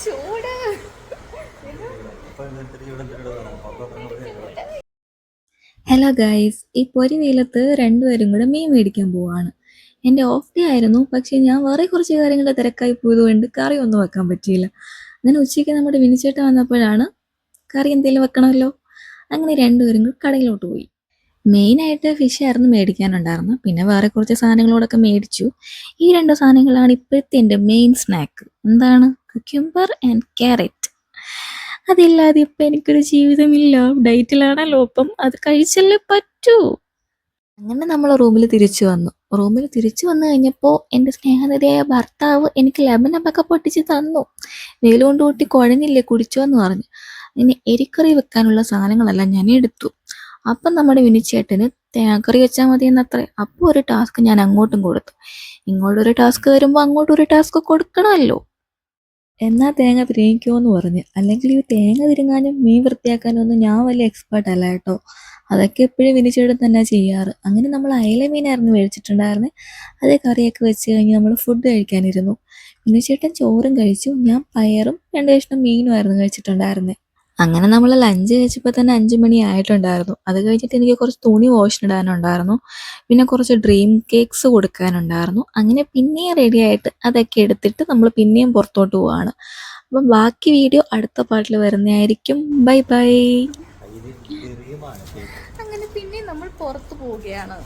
ചൂട്. Hello guys, ഈ പൊരി വെയിലത്ത് രണ്ടുപേരും കൂടെ മീൻ മേടിക്കാൻ പോവാണ്. എൻ്റെ ഓഫ് ഡേ ആയിരുന്നു, പക്ഷേ ഞാൻ വേറെ കുറച്ച് കാര്യങ്ങളുടെ തിരക്കായി പോയതുകൊണ്ട് കറി ഒന്നും വെക്കാൻ പറ്റിയില്ല. അങ്ങനെ ഉച്ചയ്ക്ക് നമ്മുടെ വിനിച്ചേട്ടൻ വന്നപ്പോഴാണ് കറി എന്തെങ്കിലും വെക്കണമല്ലോ. അങ്ങനെ രണ്ടുപേരും കൂടി കടയിലോട്ട് പോയി. മെയിനായിട്ട് ഫിഷ് ആയിരുന്നു മേടിക്കാനുണ്ടായിരുന്നു, പിന്നെ വേറെ കുറച്ച് സാധനങ്ങളോടൊക്കെ മേടിച്ചു. ഈ രണ്ട് സാധനങ്ങളാണ് ഇപ്പോഴത്തെ എൻ്റെ മെയിൻ സ്നാക്ക്. എന്താണ്? Cucumber and carrot. അതില്ലാതെ ഇപ്പം എനിക്കൊരു ജീവിതമില്ല. ഡയറ്റിലാണല്ലോ, അപ്പം അത് കഴിച്ചല്ലേ പറ്റൂ. അങ്ങനെ നമ്മൾ റൂമിൽ തിരിച്ചു വന്നു. റൂമിൽ തിരിച്ചു വന്നു കഴിഞ്ഞപ്പോൾ എൻ്റെ സ്നേഹനിധിയായ ഭർത്താവ് എനിക്ക് ലെമനപ്പൊക്കെ പൊട്ടിച്ച് തന്നു. വെയിൽ കൊണ്ട് കൂട്ടി കുഴഞ്ഞില്ലേ, കുടിച്ചോ എന്ന് പറഞ്ഞു. ഇനി എരിക്കറി വെക്കാനുള്ള സാധനങ്ങളെല്ലാം ഞാൻ എടുത്തു. അപ്പം നമ്മുടെ വിനിച്ചേട്ടന് തേങ്ങാക്കറി വെച്ചാൽ മതി എന്നത്രേ. അപ്പോൾ ഒരു ടാസ്ക് ഞാൻ അങ്ങോട്ടും കൊടുത്തു. ഇങ്ങോട്ടൊരു ടാസ്ക് വരുമ്പോൾ അങ്ങോട്ടൊരു ടാസ്ക് കൊടുക്കണമല്ലോ. എന്നാൽ തേങ്ങ തിരിങ്ങിക്കോ എന്ന് പറഞ്ഞ്. അല്ലെങ്കിൽ ഈ തേങ്ങ തിരുങ്ങാനും മീൻ വൃത്തിയാക്കാനും ഒന്നും ഞാൻ വലിയ എക്സ്പേർട്ട് അല്ല കേട്ടോ. അതൊക്കെ എപ്പോഴും വിനിച്ചേട്ടൻ തന്നെ ചെയ്യാറ്. അങ്ങനെ നമ്മൾ അയല മീനായിരുന്നു മേടിച്ചിട്ടുണ്ടായിരുന്നത്. അതേ കറിയൊക്കെ വെച്ച് കഴിഞ്ഞ് നമ്മൾ ഫുഡ് കഴിക്കാനിരുന്നു. വിനിച്ചേട്ടൻ ചോറും കഴിച്ചു, ഞാൻ പയറും 2 കഷ്ണം മീനുമായിരുന്നു കഴിച്ചിട്ടുണ്ടായിരുന്നത്. അങ്ങനെ നമ്മൾ ലഞ്ച് കഴിച്ചപ്പോൾ തന്നെ 5 മണി ആയിട്ടുണ്ടായിരുന്നു. അത് കഴിഞ്ഞിട്ട് എനിക്ക് കുറച്ച് തുണി വാഷിനിടാനുണ്ടായിരുന്നു, പിന്നെ കുറച്ച് ഡ്രീം കേക്ക്സ് കൊടുക്കാനുണ്ടായിരുന്നു. അങ്ങനെ പിന്നെയും റെഡി ആയിട്ട് അതൊക്കെ എടുത്തിട്ട് നമ്മൾ പിന്നെയും പുറത്തോട്ട് പോവാണ്. അപ്പം ബാക്കി വീഡിയോ അടുത്ത പാർട്ടിൽ വരുന്നതായിരിക്കും. Bye bye. അങ്ങനെ പിന്നെയും നമ്മൾ പുറത്ത് പോവുകയാണ്.